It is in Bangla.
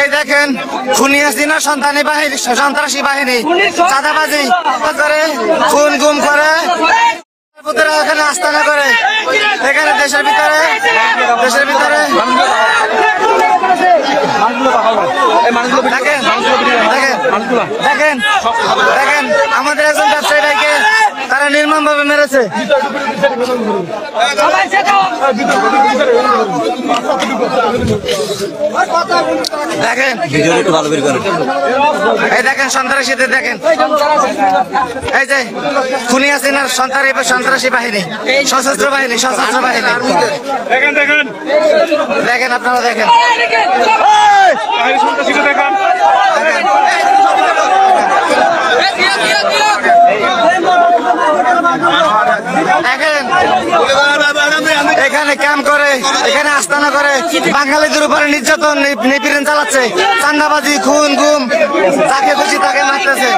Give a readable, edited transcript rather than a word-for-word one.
এই দেখেন খুনি হাসিনা সন্ত্রাসী বাহিনী চাঁদাবাজি করে খুন গুম করে এখানে আস্তানা করে এখানে দেশের ভিতরে দেখেন আমাদের একজন ব্যবসায়ী ভাইকে তারা নির্মম ভাবে মেরেছে। দেখেন এই দেখেন সন্ত্রাসীদের দেখেন এই যে খুনি হাসিনার সন্ত্রাসী বাহিনী সশস্ত্র বাহিনী দেখেন আপনারা দেখেন এখানে ক্যাম্প করে এখানে আস্তানা করে বাঙালিদের উপরে নির্যাতন নিপীড়ন চালাচ্ছে চাঁদাবাজি খুন গুম যাকে খুশি তাকে মারতেছে।